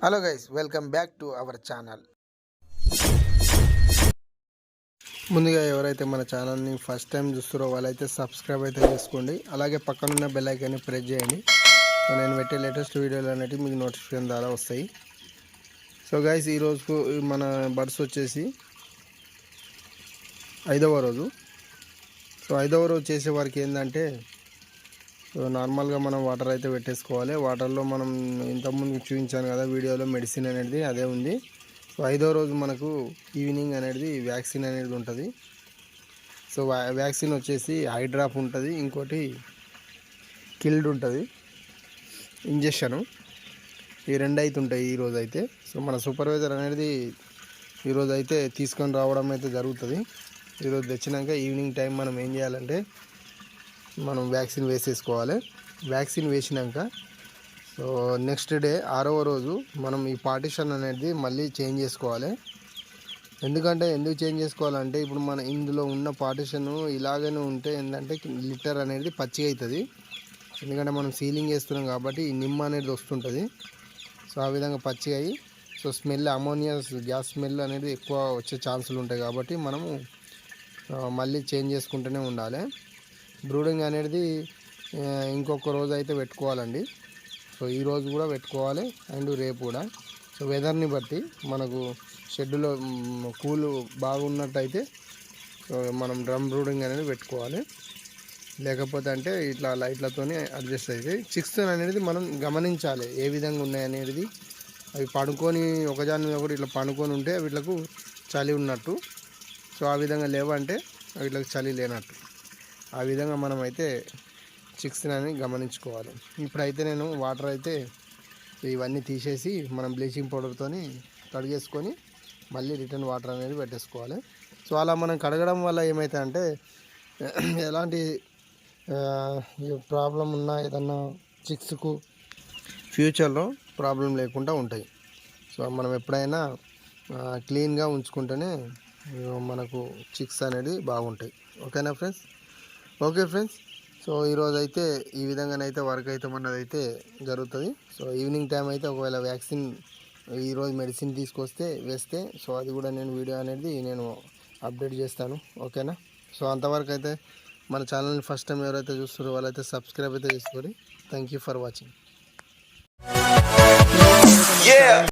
Hello guys, welcome back to our channel. ముందుగా ఎవరైతే మన ఛానల్ని ఫస్ట్ టైం చూస్తారో వాళ్ళైతే సబ్స్క్రైబ్ అయితే చేసుకోండి. అలాగే పక్కనున్న బెల్ ఐకాన్ని ప్రెస్ చేయండి. నేను పెట్టే లేటెస్ట్ వీడియోలు అనేవి మీకు నోటిఫికేషన్ ద్వారా వస్తాయి. సో గైస్, ఈరోజు మన బర్డ్స్ వచ్చేసి 5వ రోజు. సో 5వ రోజు చేసే వారికి ఏంటంటే, నార్మల్గా మనం వాటర్ అయితే పెట్టేసుకోవాలి. వాటర్లో మనం ఇంతకుముందు చూపించాను కదా వీడియోలో, మెడిసిన్ అనేది అదే ఉంది. సో 5వ రోజు మనకు ఈవినింగ్ అనేది వ్యాక్సిన్ అనేది ఉంటుంది. సో వ్యాక్సిన్ వచ్చేసి ఐ డ్రాప్ ఉంటుంది, ఇంకోటి కిల్డ్ ఉంటుంది ఇంజెక్షను. ఈ రెండు అయితే ఉంటాయి ఈరోజు అయితే. సో మన సూపర్వైజర్ అనేది ఈరోజు అయితే తీసుకొని రావడం అయితే జరుగుతుంది. ఈరోజు తెచ్చినాక ఈవినింగ్ టైం మనం ఏం చేయాలంటే, మనం వ్యాక్సిన్ వేసేసుకోవాలి. వ్యాక్సిన్ వేసినాక సో నెక్స్ట్ డే 6వ రోజు మనం ఈ పార్టిషన్ అనేది మళ్ళీ చేంజ్ చేసుకోవాలి. ఎందుకు చేంజ్ చేసుకోవాలంటే, ఇప్పుడు మన ఇందులో ఉన్న పార్టిషన్ ఇలాగనే ఉంటే ఏంటంటే లిటర్ అనేది పచ్చిగా అవుతుంది. ఎందుకంటే మనం సీలింగ్ వేస్తున్నాం కాబట్టి ఈ నిమ్మ అనేది వస్తుంటుంది. సో ఆ విధంగా పచ్చిగా అయ్యి so smell, ammonia gas smell అనేది ఎక్కువ వచ్చే ఛాన్సులు ఉంటాయి. కాబట్టి మనము మళ్ళీ చేంజ్ చేసుకుంటూనే ఉండాలి. బ్రూడింగ్ అనేది ఇంకొక రోజు అయితే పెట్టుకోవాలండి. సో ఈరోజు కూడా పెట్టుకోవాలి అండ్ రేపు కూడా. సో వెదర్ని బట్టి మనకు షెడ్యూలో కూల్ బాగున్నట్టయితే మనం డ్రమ్ బ్రూడింగ్ అనేది పెట్టుకోవాలి. లేకపోతే అంటే ఇట్లా లైట్లతోనే అడ్జస్ట్ అయితే చిక్స్ అనేది మనం గమనించాలి ఏ విధంగా ఉన్నాయనేది. అవి పడుకొని ఒకదాని మీద ఒకటి ఇట్లా పడుకొని ఉంటే వీళ్ళకు చలి ఉన్నట్టు. సో ఆ విధంగా లేవంటే వీళ్ళకి చలి లేనట్టు. ఆ విధంగా మనం అయితే చిక్స్ అని గమనించుకోవాలి. ఇప్పుడైతే నేను వాటర్ అయితే ఇవన్నీ తీసేసి మనం బ్లీచింగ్ పౌడర్తో కడిగేసుకొని మళ్ళీ రిటర్న్ వాటర్ అనేది పెట్టేసుకోవాలి. సో అలా మనం కడగడం వల్ల ఏమవుతుంది అంటే, ఎలాంటి ప్రాబ్లం ఉన్నా ఏదన్నా చిక్స్కు ఫ్యూచర్లో ప్రాబ్లం లేకుండా ఉంటాయి. సో మనం ఎప్పుడైనా క్లీన్గా ఉంచుకుంటేనే మనకు చిక్స్ అనేది బాగుంటాయి. ఓకేనా ఫ్రెండ్స్? ఓకే ఫ్రెండ్స్, సో ఈరోజు అయితే ఈ విధంగానైతే వర్క్ అయితే మనదైతే జరుగుతుంది. సో ఈవినింగ్ టైం అయితే ఒకవేళ వ్యాక్సిన్ ఈరోజు మెడిసిన్ తీసుకొస్తే వేస్తే సో అది కూడా నేను వీడియో అనేది నేను అప్డేట్ చేస్తాను. ఓకేనా? సో అంతవరకు అయితే మన ఛానల్ని ఫస్ట్ టైం ఎవరైతే చూస్తారో వాళ్ళైతే సబ్స్క్రైబ్ అయితే చేసుకోండి. Thank you for watching.